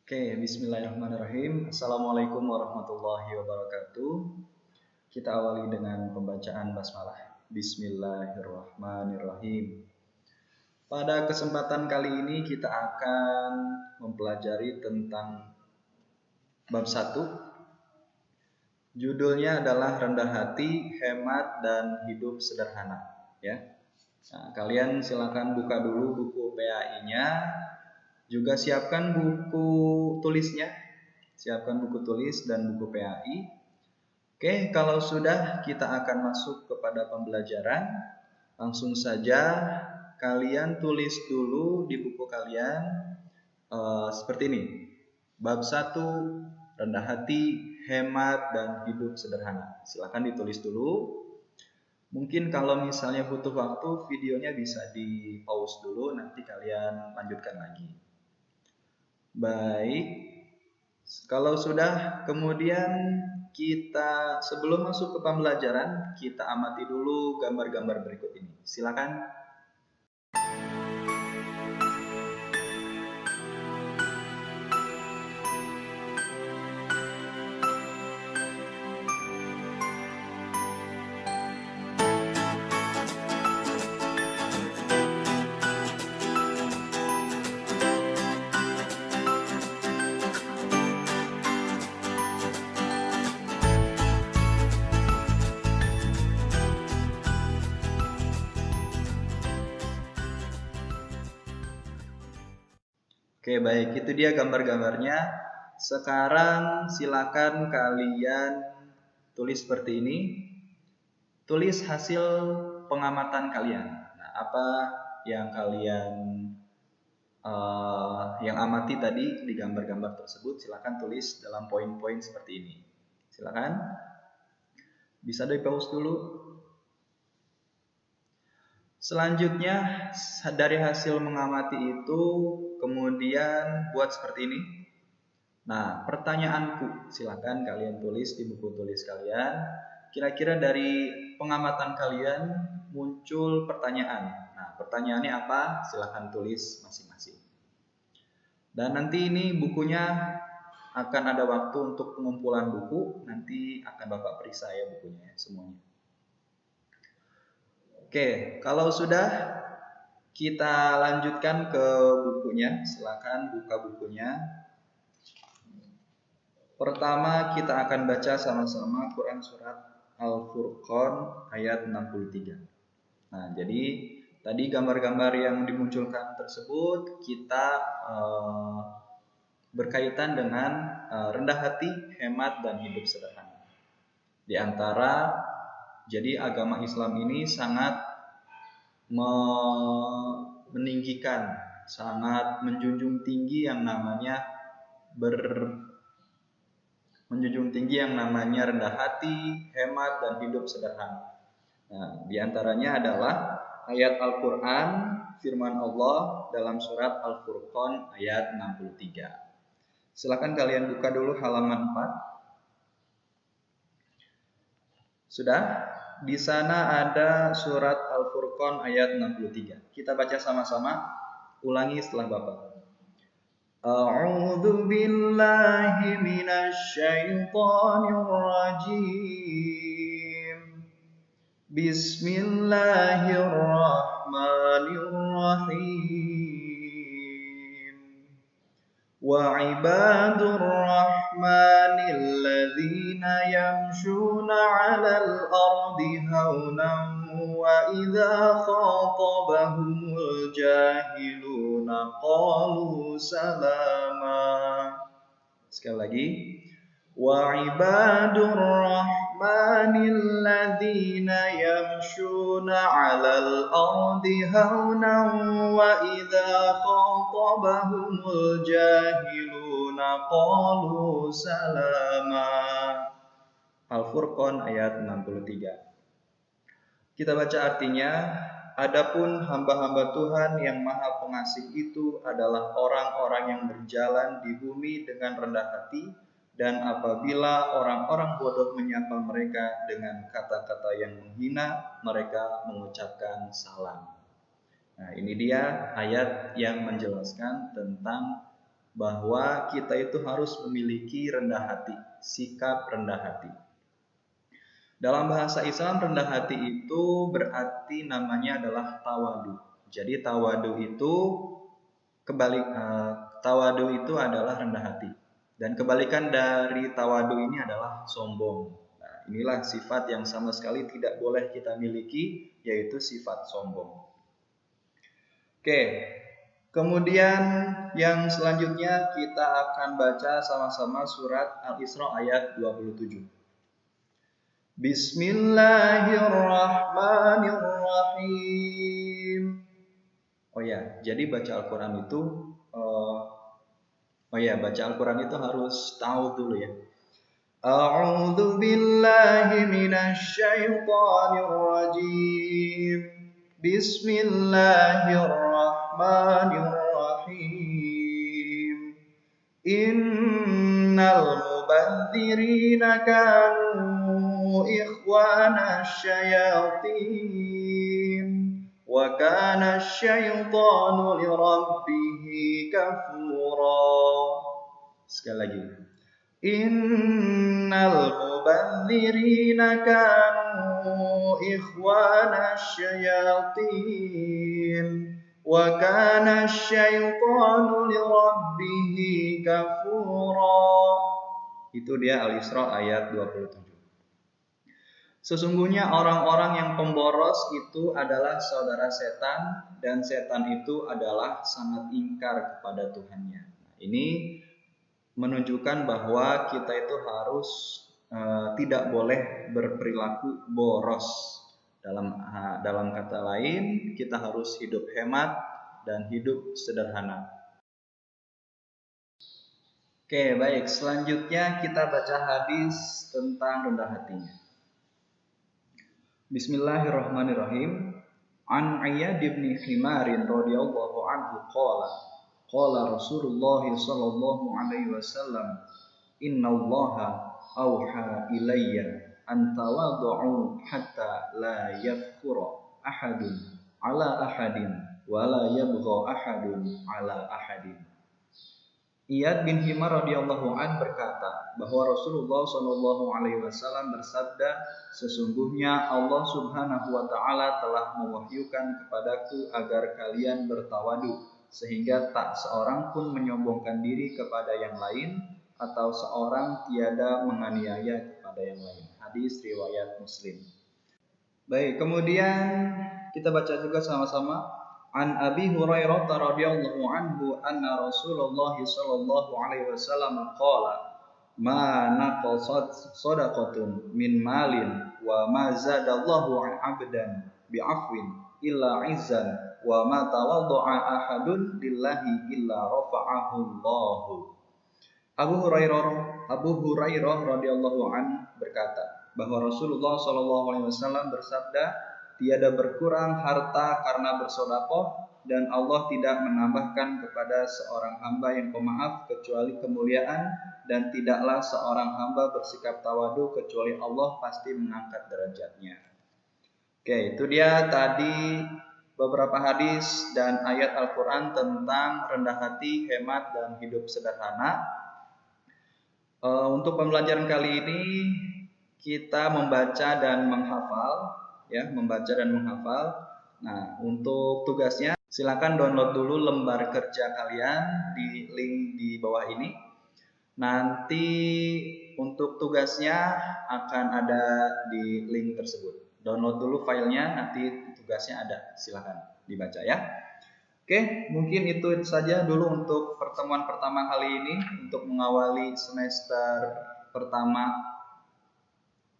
Oke, bismillahirrahmanirrahim. Assalamualaikum warahmatullahi wabarakatuh. Kita awali dengan pembacaan basmalah. Bismillahirrahmanirrahim. Pada kesempatan kali ini kita akan mempelajari tentang bab 1. Judulnya adalah rendah hati, hemat, dan hidup sederhana. Ya. Nah, kalian silakan buka dulu buku PAI-nya. Juga siapkan buku tulisnya. Siapkan buku tulis dan buku PAI. Oke, kalau sudah kita akan masuk kepada pembelajaran. Langsung saja kalian tulis dulu di buku kalian seperti ini. Bab 1, rendah hati, hemat, dan hidup sederhana. Silakan ditulis dulu. Mungkin kalau misalnya butuh waktu, videonya bisa di pause dulu, nanti kalian lanjutkan lagi. Baik, kalau sudah, kemudian kita sebelum masuk ke pembelajaran, kita amati dulu gambar-gambar berikut ini. Silakan. Oke, baik, itu dia gambar-gambarnya. Sekarang silakan kalian tulis seperti ini. Tulis hasil pengamatan kalian. Nah, apa yang kalian yang amati tadi di gambar-gambar tersebut, silakan tulis dalam poin-poin seperti ini. Silakan. Bisa di pause dulu. Selanjutnya, dari hasil mengamati itu, kemudian buat seperti ini. Nah, pertanyaanku, silakan kalian tulis di buku tulis kalian. Kira-kira dari pengamatan kalian muncul pertanyaan. Nah, pertanyaannya apa? Silakan tulis masing-masing. Dan nanti ini bukunya akan ada waktu untuk pengumpulan buku. Nanti akan Bapak periksa ya bukunya semuanya. Oke, kalau sudah kita lanjutkan ke bukunya. Silakan buka bukunya. Pertama kita akan baca sama-sama Quran Surat Al-Furqan ayat 63. Nah, jadi tadi gambar-gambar yang dimunculkan tersebut kita berkaitan dengan rendah hati, hemat, dan hidup sederhana. Di antara jadi agama Islam ini sangat meninggikan, sangat menjunjung tinggi yang namanya rendah hati, hemat, dan hidup sederhana. Nah, di antaranya adalah ayat Al-Quran, firman Allah dalam surat Al-Furqan ayat 63. Silakan kalian buka dulu halaman 4. Sudah? Di sana ada surat Al-Furqan ayat 63. Kita baca sama-sama. Ulangi setelah Bapak. A'udzu billahi minasy syaithanir rajim. Bismillahirrahmanirrahim. Wa ibadur rahmanil ladzina yamshuna 'alal ardi haunan wa idza khatabahumul jahiluna qalu salama. Sekali lagi. Wa ibadur rahmanil ladzina yamshuna 'alal ardi haunan wa idza khatabahumul jahiluna qalu salama. Al-Furqan ayat 63. Kita baca artinya. Adapun hamba-hamba Tuhan yang Maha Pengasih itu adalah orang-orang yang berjalan di bumi dengan rendah hati, dan apabila orang-orang bodoh menyapa mereka dengan kata-kata yang menghina, mereka mengucapkan salam. Nah, ini dia ayat yang menjelaskan tentang bahwa kita itu harus memiliki rendah hati, sikap rendah hati. Dalam bahasa Islam, rendah hati itu berarti namanya adalah tawadu. Jadi tawadu itu tawadu itu adalah rendah hati. Dan kebalikan dari tawadu ini adalah sombong. Nah, inilah sifat yang sama sekali tidak boleh kita miliki, yaitu sifat sombong. Oke, kemudian yang selanjutnya kita akan baca sama-sama surat Al-Isra ayat 27. Bismillahirrahmanirrahim. Oh ya, jadi baca Al-Quran itu baca Al-Quran itu harus tahu dulu ya. A'udzu billahi minasy syaithanir rajim. Bismillahirrahmanirrahim. Innal mubadzirina kanu ikhwana syayatin wa kana asyaitanu lirabbih kafura. Sekali lagi. Innal mubadzirina kanu ikhwana syayatin wa kana asyaitanu lirabbih kafura. Itu dia Al-Isra ayat 27. Sesungguhnya orang-orang yang pemboros itu adalah saudara setan, dan setan itu adalah sangat ingkar kepada Tuhannya. Nah, ini menunjukkan bahwa kita itu harus tidak boleh berperilaku boros. Dalam kata lain, kita harus hidup hemat dan hidup sederhana. Oke, baik. Selanjutnya kita baca hadis tentang rendah hatinya. Bismillahirrahmanirrahim. An Iyad bin Himar radhiyallahu anhu qala Rasulullah sallallahu alaihi wasallam, innallaha auha ilayya an tawaddu'u hatta la yafkhura ahadun ala ahadin wa la yabgha ahadun ala ahadin. Iyad bin Himar radhiyallahu an berkata bahwa Rasulullah sallallahu alaihi wasallam bersabda, sesungguhnya Allah Subhanahu wa taala telah mewahyukan kepadaku agar kalian bertawadu, sehingga tak seorang pun menyombongkan diri kepada yang lain atau seorang tiada menganiaya kepada yang lain. Hadis riwayat Muslim. Baik, kemudian kita baca juga sama-sama. An Abi Hurairah radhiyallahu anhu anna Rasulullah sallallahu alaihi wasallam qala ma naqasat shadaqatun min malin wa ma zadallahu 'abdan bi'afwin illa 'izzan wa ma tawadda'a ahadun lillahi illa rafa'ahu Allah. Abu Hurairah radhiyallahu an berkata bahwa Rasulullah sallallahu alaihi wasallam bersabda, tiada berkurang harta karena bersedekah, dan Allah tidak menambahkan kepada seorang hamba yang pemaaf kecuali kemuliaan, dan tidaklah seorang hamba bersikap tawadu kecuali Allah pasti mengangkat derajatnya. Oke, itu dia tadi beberapa hadis dan ayat Al-Quran tentang rendah hati, hemat, dan hidup sederhana. Untuk pembelajaran kali ini kita membaca dan menghafal. Membaca dan menghafal. Nah, untuk tugasnya silakan download dulu lembar kerja kalian di link di bawah ini. Nanti untuk tugasnya akan ada di link tersebut. Download dulu filenya, nanti tugasnya ada. Silakan dibaca ya. Oke, mungkin itu saja dulu untuk pertemuan pertama kali ini untuk mengawali semester pertama.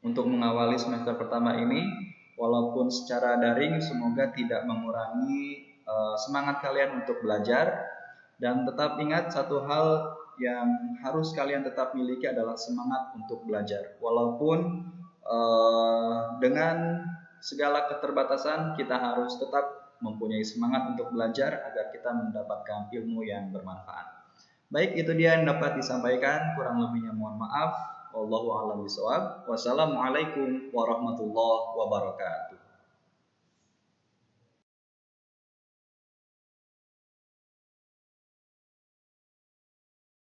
Ini walaupun secara daring, semoga tidak mengurangi semangat kalian untuk belajar. Dan tetap ingat satu hal yang harus kalian tetap miliki adalah semangat untuk belajar. Walaupun dengan segala keterbatasan, kita harus tetap mempunyai semangat untuk belajar agar kita mendapatkan ilmu yang bermanfaat. Baik, itu dia yang dapat disampaikan. Kurang lebihnya mohon maaf. Wallahu a'lam bishawab. Wassalamualaikum warahmatullahi wabarakatuh.